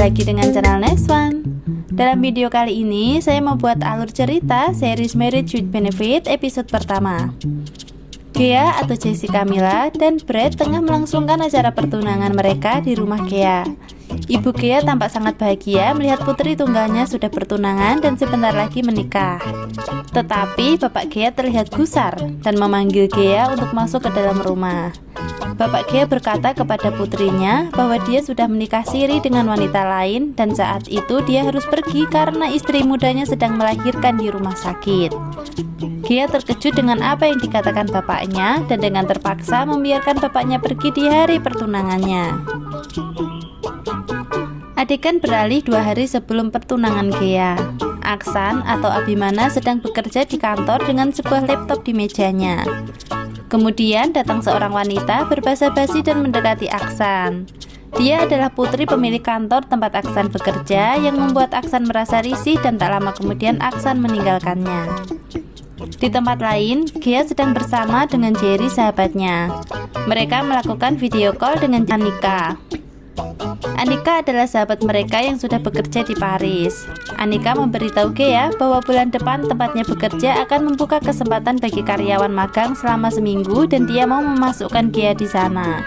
lagi dengan channel Next One. Dalam video kali ini, saya membuat alur cerita series Marriage with Benefit episode pertama. Ghea atau Jessica Mila dan Brad tengah melangsungkan acara pertunangan mereka di rumah Ghea. Ibu Ghea tampak sangat bahagia melihat putri tunggalnya sudah bertunangan dan sebentar lagi menikah. Tetapi Bapak Ghea terlihat gusar dan memanggil Ghea untuk masuk ke dalam rumah. Bapak Ghea berkata kepada putrinya bahwa dia sudah menikah siri dengan wanita lain dan saat itu dia harus pergi karena istri mudanya sedang melahirkan di rumah sakit. Ghea terkejut dengan apa yang dikatakan bapaknya dan dengan terpaksa membiarkan bapaknya pergi di hari pertunangannya. Adegan beralih 2 hari sebelum pertunangan Ghea. Aksan atau Abimana sedang bekerja di kantor dengan sebuah laptop di mejanya. Kemudian datang seorang wanita berbasa-basi dan mendekati Aksan. Dia adalah putri pemilik kantor tempat Aksan bekerja yang membuat Aksan merasa risih dan tak lama kemudian Aksan meninggalkannya. Di tempat lain, Ghea sedang bersama dengan Jerry sahabatnya. Mereka melakukan video call dengan Anika. Anika adalah sahabat mereka yang sudah bekerja di Paris. Anika memberitahu Ghea bahwa bulan depan tempatnya bekerja akan membuka kesempatan bagi karyawan magang selama seminggu dan dia mau memasukkan Ghea di sana.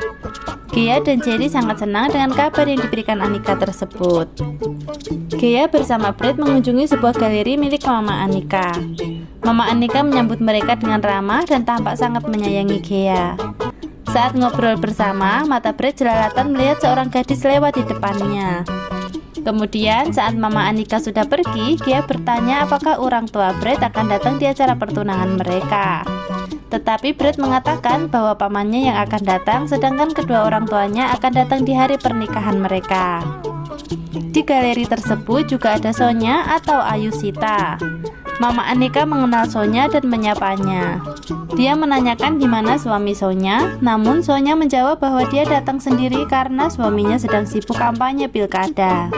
Ghea dan Jerry sangat senang dengan kabar yang diberikan Anika tersebut. Ghea bersama Brad mengunjungi sebuah galeri milik Mama Anika. Mama Anika menyambut mereka dengan ramah dan tampak sangat menyayangi Ghea. Saat ngobrol bersama, mata Brad jelalatan melihat seorang gadis lewat di depannya. Kemudian saat Mama Anika sudah pergi, Ghea bertanya apakah orang tua Brad akan datang di acara pertunangan mereka. Tetapi Brad mengatakan bahwa pamannya yang akan datang, sedangkan kedua orang tuanya akan datang di hari pernikahan mereka. Di galeri tersebut juga ada Sonya atau Ayushita. Mama Anika mengenal Sonya dan menyapanya. Dia menanyakan di mana suami Sonya, namun Sonya menjawab bahwa dia datang sendiri karena suaminya sedang sibuk kampanye pilkada.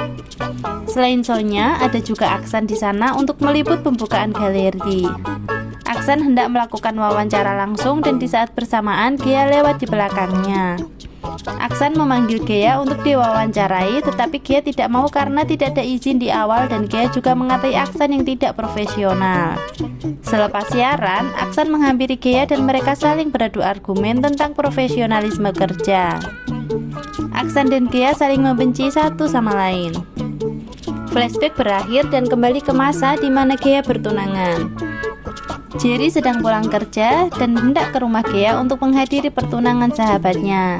Selain Sonya, ada juga Aksan di sana untuk meliput pembukaan galeri. Aksan hendak melakukan wawancara langsung dan di saat bersamaan Ghea lewat di belakangnya. Aksan memanggil Ghea untuk diwawancarai, tetapi Ghea tidak mau karena tidak ada izin di awal dan Ghea juga mengatai Aksan yang tidak profesional. Selepas siaran, Aksan menghampiri Ghea dan mereka saling beradu argumen tentang profesionalisme kerja. Aksan dan Ghea saling membenci satu sama lain. Flashback berakhir dan kembali ke masa di mana Ghea bertunangan. Jerry sedang pulang kerja dan hendak ke rumah Ghea untuk menghadiri pertunangan sahabatnya.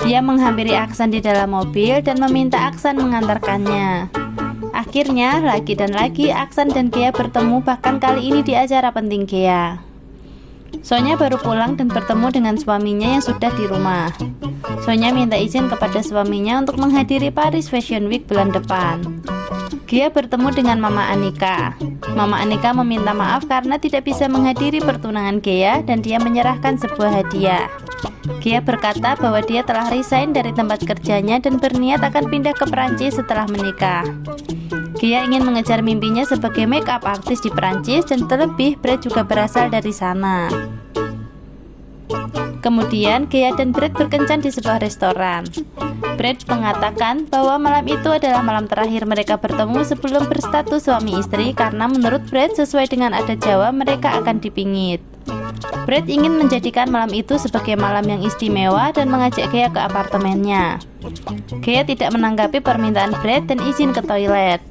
Dia menghampiri Aksan di dalam mobil dan meminta Aksan mengantarkannya. Akhirnya, lagi dan lagi Aksan dan Ghea bertemu, bahkan kali ini di acara penting Ghea. Sonya baru pulang dan bertemu dengan suaminya yang sudah di rumah. Sonya minta izin kepada suaminya untuk menghadiri Paris Fashion Week bulan depan. Ghea bertemu dengan Mama Anika. Mama Anika meminta maaf karena tidak bisa menghadiri pertunangan Ghea dan dia menyerahkan sebuah hadiah. Ghea berkata bahwa dia telah resign dari tempat kerjanya dan berniat akan pindah ke Perancis setelah menikah. Ghea ingin mengejar mimpinya sebagai make-up artist di Perancis dan terlebih Brad juga berasal dari sana. Kemudian Ghea dan Brad berkencan di sebuah restoran. Brad mengatakan bahwa malam itu adalah malam terakhir mereka bertemu sebelum berstatus suami istri karena menurut Brad sesuai dengan adat Jawa mereka akan dipingit. Brad ingin menjadikan malam itu sebagai malam yang istimewa dan mengajak Ghea ke apartemennya. Ghea tidak menanggapi permintaan Brad dan izin ke toilet.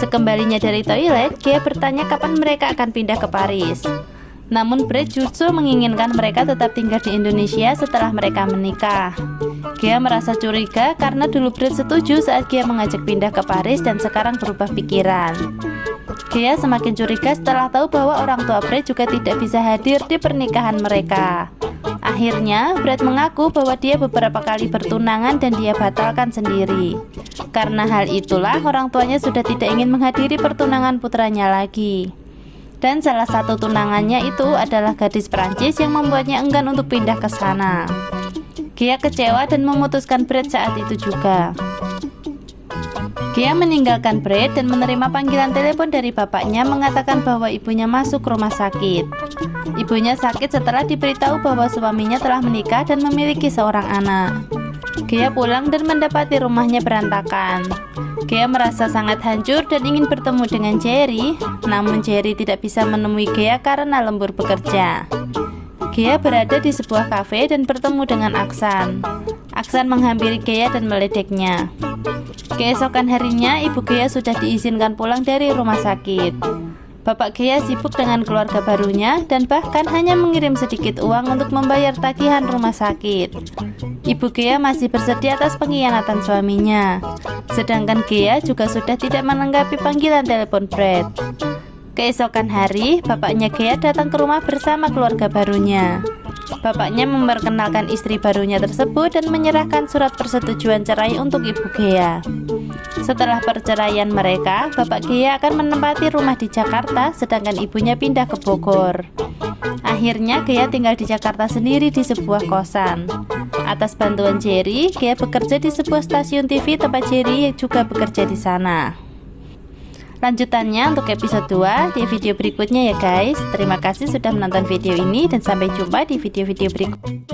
Sekembalinya dari toilet, Ghea bertanya kapan mereka akan pindah ke Paris. Namun Brad justru menginginkan mereka tetap tinggal di Indonesia setelah mereka menikah. Ghea merasa curiga karena dulu Brad setuju saat Ghea mengajak pindah ke Paris dan sekarang berubah pikiran. Ghea semakin curiga setelah tahu bahwa orang tua Brad juga tidak bisa hadir di pernikahan mereka. Akhirnya Brad mengaku bahwa dia beberapa kali bertunangan dan dia batalkan sendiri. Karena hal itulah orang tuanya sudah tidak ingin menghadiri pertunangan putranya lagi. Dan salah satu tunangannya itu adalah gadis Prancis yang membuatnya enggan untuk pindah ke sana. Ghea kecewa dan memutuskan Brad saat itu juga. Ghea meninggalkan Brad dan menerima panggilan telepon dari bapaknya mengatakan bahwa ibunya masuk rumah sakit. Ibunya sakit setelah diberitahu bahwa suaminya telah menikah dan memiliki seorang anak. Gea pulang dan mendapati rumahnya berantakan. Gea merasa sangat hancur dan ingin bertemu dengan Jerry, namun Jerry tidak bisa menemui Gea karena lembur bekerja. Gea berada di sebuah kafe dan bertemu dengan Aksan. Aksan menghampiri Gea dan meledeknya. Keesokan harinya, ibu Gea sudah diizinkan pulang dari rumah sakit. Bapak Gea sibuk dengan keluarga barunya dan bahkan hanya mengirim sedikit uang untuk membayar tagihan rumah sakit. Ibu Gea masih bersedih atas pengkhianatan suaminya, sedangkan Gea juga sudah tidak menanggapi panggilan telepon Brad. Keesokan hari, bapaknya Gea datang ke rumah bersama keluarga barunya. Bapaknya memperkenalkan istri barunya tersebut dan menyerahkan surat persetujuan cerai untuk ibu Gea. Setelah perceraian mereka, Bapak Gea akan menempati rumah di Jakarta, sedangkan ibunya pindah ke Bogor. Akhirnya Gea tinggal di Jakarta sendiri di sebuah kosan. Atas bantuan Jerry, Gea bekerja di sebuah stasiun TV tempat Jerry juga bekerja di sana. Lanjutannya untuk episode 2 di video berikutnya ya guys. Terima kasih sudah menonton video ini dan sampai jumpa di video-video berikutnya.